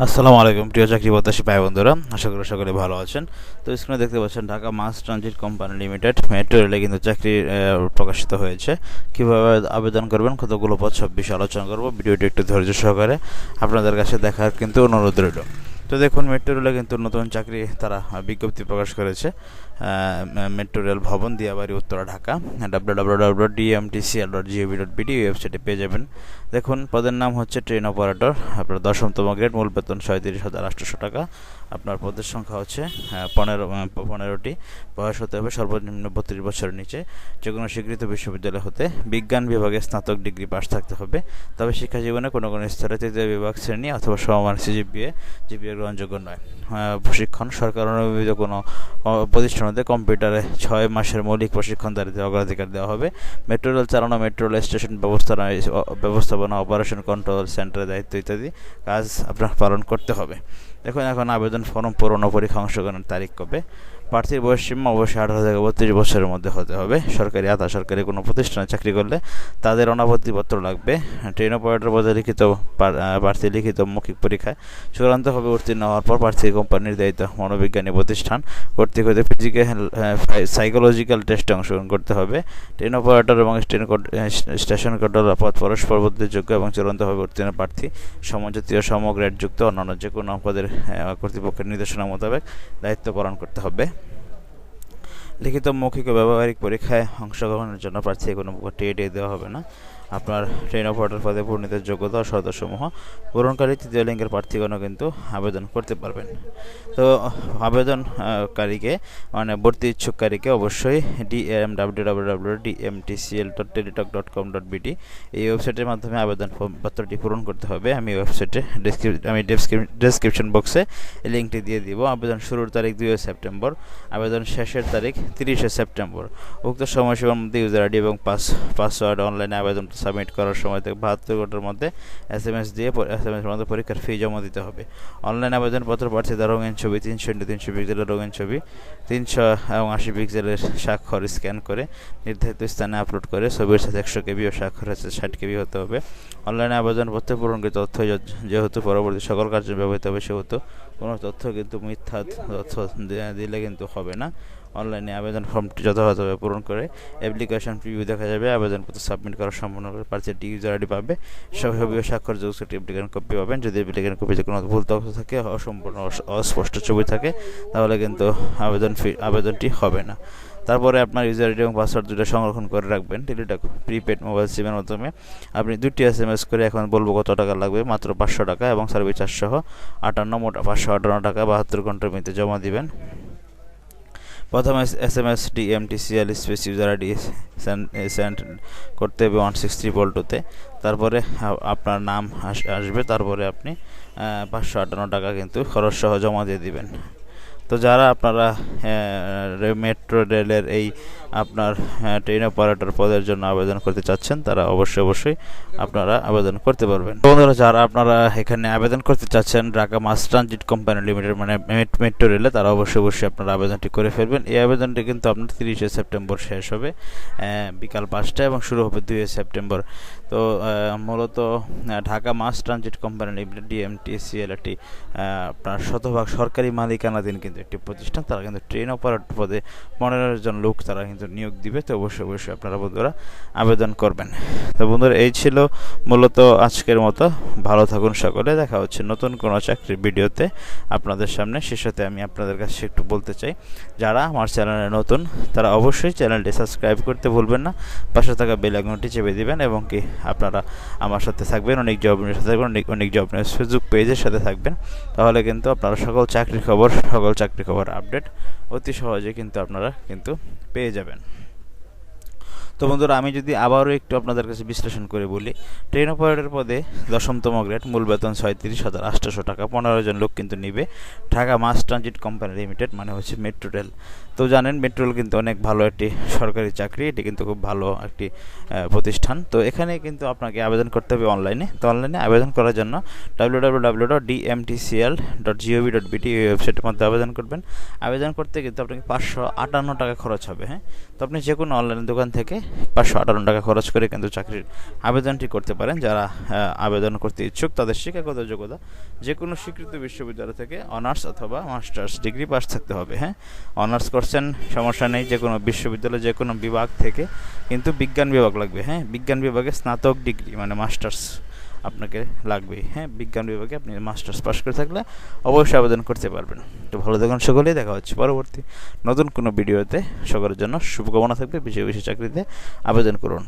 আসসালামু আলাইকুম প্রিয় চাকরি প্রত্যাশী ভাই বন্ধুরা, আশা করি সকলে ভালো আছেন। তো স্ক্রিনে দেখতে পাচ্ছেন Dhaka mass transit company limited metro রেলে কিন্তু চাকরি প্রকাশিত হয়েছে। কিভাবে আবেদন করবেন, কতগুলো পদ সব বিষয়ে আলোচনা করব। ভিডিওটি একটু ধৈর্য সহকারে আপনাদের কাছে দেখার কিন্তু অনুরোধ রইল। তো দেখুন, মেট্রো রেলে কিন্তু নতুন চাকরি তারা বিজ্ঞপ্তি প্রকাশ করেছে। মেট্রো রেল ভবন, দিয়াবাড়ি, উত্তরা, ঢাকা। www.dmtcl.gov.bd ওয়েবসাইটে পেয়ে যাবেন। দেখুন, পদের নাম হচ্ছে ট্রেন অপারেটর। আপনার 10তম গ্রেড, মূল বেতন 37,800 টাকা। আপনার পদের সংখ্যা হচ্ছে 15টি। বয়স হতে হবে সর্বনিম্ন 32 বছরের নিচে। যে কোনো স্বীকৃত বিশ্ববিদ্যালয় হতে বিজ্ঞান বিভাগে স্নাতক ডিগ্রি পাস থাকতে হবে। তবে শিক্ষা জীবনে কোনো স্তরে তৃতীয় বিভাগ শ্রেণী অথবা সমমান জিপিএ গ্রহণযোগ্য নয়। প্রশিক্ষণ সরকার অনুমোদিত কোনো প্রতিষ্ঠানতে কম্পিউটারে 6 মাসের মৌলিক প্রশিক্ষণদারিতে অগ্রাধিকার দেওয়া হবে। মেট্রো রেল চালানো, মেট্রো রেল স্টেশন ব্যবস্থাপনা, অপারেশন কন্ট্রোল সেন্টারের দায়িত্ব ইত্যাদি কাজ আপনার পালন করতে হবে। দেখুন, এখন আবেদন ফর্ম পূরণ ও পরীক্ষা অংশগ্রহণের তারিখ কবে। প্রার্থীর বয়স সীমা অবশ্যই 18 থেকে 32 বছরের মধ্যে হতে হবে। সরকারি আধা সরকারি কোনো প্রতিষ্ঠানে চাকরি করলে তাদের অনাপত্তিপত্র লাগবে। ট্রেন অপারেটর পদে প্রার্থী লিখিত মৌখিক পরীক্ষায় চূড়ান্তভাবে উত্তীর্ণ হওয়ার পর প্রার্থী কোম্পানির দায়িত্ব মনোবিজ্ঞানী প্রতিষ্ঠান কর্তৃক হতে ফিজিক্যাল সাইকোলজিক্যাল টেস্টে অংশগ্রহণ করতে হবে। ট্রেন অপারেটর এবং স্টেশন কন্ট্রোলার পদ পরস্পর যোগ্য এবং চূড়ান্তভাবে উত্তীর্ণ প্রার্থী সমজাতীয় সমগ্রেডযুক্ত অন্যান্য যে কোনো পদের কর্তৃপক্ষের নির্দেশনা মোতাবেক দায়িত্ব পালন করতে হবে। লিখিত মৌখিক ও ব্যবহারিক পরীক্ষায় অংশগ্রহণের জন্য প্রার্থী কোনো টিএডি দেওয়া হবে না। আপনার ট্রেন অপারেটর পদে পূর্ণিত যোগ্যতা ও শর্তসমূহ পূরণকারী তৃতীয় লিঙ্গের প্রার্থীগণও কিন্তু আবেদন করতে পারবেন। তো আবেদনকারীকে ভর্তি ইচ্ছুককারীকে অবশ্যই www.dmtcl.teletalk.com.bd এই ওয়েবসাইটের মাধ্যমে আবেদন পত্রটি পূরণ করতে হবে। আমি ডেসক্রিপশন বক্সে এই লিঙ্কটি দিয়ে দিব। আবেদন শুরুর তারিখ 2 সেপ্টেম্বর, আবেদন শেষের তারিখ 30 সেপ্টেম্বর। উক্ত সময়সীমার মধ্যে ইউজার আইডি এবং পাসওয়ার্ড অনলাইনে আবেদন সাবমিট করার সময় থেকে 72 ঘন্টার মধ্যে এসএমএস মধ্যে পরীক্ষার ফি জমা দিতে হবে। অনলাইন আবেদনপত্র প্রার্থীদের রঙিন ছবি 300x300 পিক্সেলের রঙিন ছবি 380 পিক্সেলের স্বাক্ষর স্ক্যান করে নির্ধারিত স্থানে আপলোড করে ছবির সাথে 100 কেবি ও স্বাক্ষর আছে 60 কেবি হতে হবে। অনলাইনে আবেদনপত্রে পূরণকৃত তথ্য যেহেতু পরবর্তী সকল কার্যে ব্যবহৃত হবে, সেহেতু কোনো তথ্য কিন্তু মিথ্যা তথ্য দিলে কিন্তু হবে না। অনলাইনে আবেদন ফর্মটি যথাযথভাবে পূরণ করে অ্যাপ্লিকেশন প্রিভিউ দেখা যাবে। আবেদনপত্র সাবমিট করা সম্পূর্ণ করে প্রার্থীটি ইউজার আইডি পাবে, ছবি ও স্বাক্ষর যুক্ত একটি অ্যাপ্লিকেশন কপি পাবেন। যদি অ্যাপ্লিকেশন কপিতে কোনো ভুল তথ্য থাকে, অসম্পূর্ণ অস্পষ্ট ছবি থাকে, তাহলে কিন্তু আবেদনটি হবে না। তারপরে আপনার ইউজার আইডি এবং পাসওয়ার্ড দুটো সংরক্ষণ করে রাখবেন। টেলিটক প্রিপেড মোবাইল সিমের মাধ্যমে আপনি 2টি এসএমএস করে, এখন বলবো কত টাকা লাগবে, মাত্র 500 টাকা এবং সার্ভিস চার্জ সহ 558 টাকা 72 ঘন্টার মধ্যে জমা দিবেন। প্রথম SMS DMTCL space user ID send করতে হবে 163 তারপরে আপনার নাম আসবে, তারপরে আপনি 558 টাকা কিন্তু খরচ সহ জমা দিয়ে দিবেন। তো যারা আপনারা মেট্রো রেলের এই আপনার ট্রেন অপারেটর পদের জন্য আবেদন করতে চাচ্ছেন, তারা অবশ্যই আপনারা আবেদন করতে পারবেন। বন্ধুরা, যারা আপনারা এখানে আবেদন করতে চাচ্ছেন Dhaka mass transit company limited metro রেলে, তারা অবশ্যই আপনারা আবেদনটি করে ফেলবেন। এই আবেদনটি কিন্তু আপনার 30 সেপ্টেম্বর শেষ হবে বিকাল 5টায় এবং শুরু হবে 2 সেপ্টেম্বর। তো মূলত Dhaka mass transit company limited DMTCL একটি আপনার শতভাগ সরকারি মালিকানাধীন কিন্তু একটি প্রতিষ্ঠান। তারা কিন্তু ট্রেন অপারেটর পদে 15 জন লোক তারা কিন্তু নিয়োগ দিবে। তো অবশ্যই আপনারা বন্ধুরা আবেদন করবেন। তো বন্ধুরা, এই ছিল মূলত আজকের মতো। ভালো থাকুন সকলে। দেখা হচ্ছে নতুন কোনো চাকরির ভিডিওতে আপনাদের সামনে। শেষে আমি আপনাদের কাছে একটু বলতে চাই, যারা আমার চ্যানেলে নতুন তারা অবশ্যই চ্যানেলটি সাবস্ক্রাইব করতে ভুলবেন না। পাশে থাকা বেল আইকনটি চেপে দিবেন এবং কি আপনারা আমার সাথে থাকবেন, অনেক জব নিউজের সাথে থাকবেন, অনেক জব নিউজ ফেসবুক পেজের সাথে থাকবেন। তাহলে কিন্তু আপনারা সকল চাকরি খবর আপডেট অতি সহজে কিন্তু আপনারা কিন্তু পেয়ে যাবেন। তো বন্ধুরা, আমি যদি আবারও একটু আপনাদের কাছে বিশ্লেষণ করে বলি, ট্রেন অপারেটর পদে 10তম গ্রেড, মূল বেতন 37,800 টাকা, 15 জন লোক কিন্তু নিবে। Dhaka mass transit company limited মানে হচ্ছে মেট্রো রেল। তো জানেন, মেট্রো রেল কিন্তু অনেক ভালো একটি সরকারি চাকরি, এটি কিন্তু খুব ভালো একটি প্রতিষ্ঠান। তো এখানে কিন্তু আপনাকে আবেদন করতে হবে অনলাইনে। তো অনলাইনে আবেদন করার জন্য www.dmtcl.gov.bd এই ওয়েবসাইটের মধ্যে আবেদন করবেন। আবেদন করতে কিন্তু আপনাকে 558 টাকা খরচ হবে। হ্যাঁ, তো আপনি যে কোনো অনলাইন দোকান থেকে 558 টাকা খরচ করে কিন্তু চাকরির আবেদনটি করতে পারেন। যারা আবেদন করতে ইচ্ছুক তাদের শিক্ষাগত যোগ্যতা যে কোনো স্বীকৃত বিশ্ববিদ্যালয় থেকে অনার্স অথবা মাস্টার্স ডিগ্রি পাস থাকতে হবে। হ্যাঁ, অনার্স করছেন সমস্যা নেই, যে কোনো বিশ্ববিদ্যালয় যে কোনো বিভাগ থেকে, কিন্তু বিজ্ঞান বিভাগ লাগবে। হ্যাঁ, বিজ্ঞান বিভাগে স্নাতক ডিগ্রি মানে মাস্টার্স আপনাকে লাগবেই। হ্যাঁ, বিজ্ঞান বিভাগে আপনি মাস্টার্স পাস করে থাকলে অবশ্যই আবেদন করতে পারবেন। তো ভালো থাকুন সকলেই, দেখা হচ্ছে পরবর্তী নতুন কোনো ভিডিওতে। সকলের জন্য শুভকামনা থাকবে, বেশি বেশি চাকরিতে আবেদন করুন।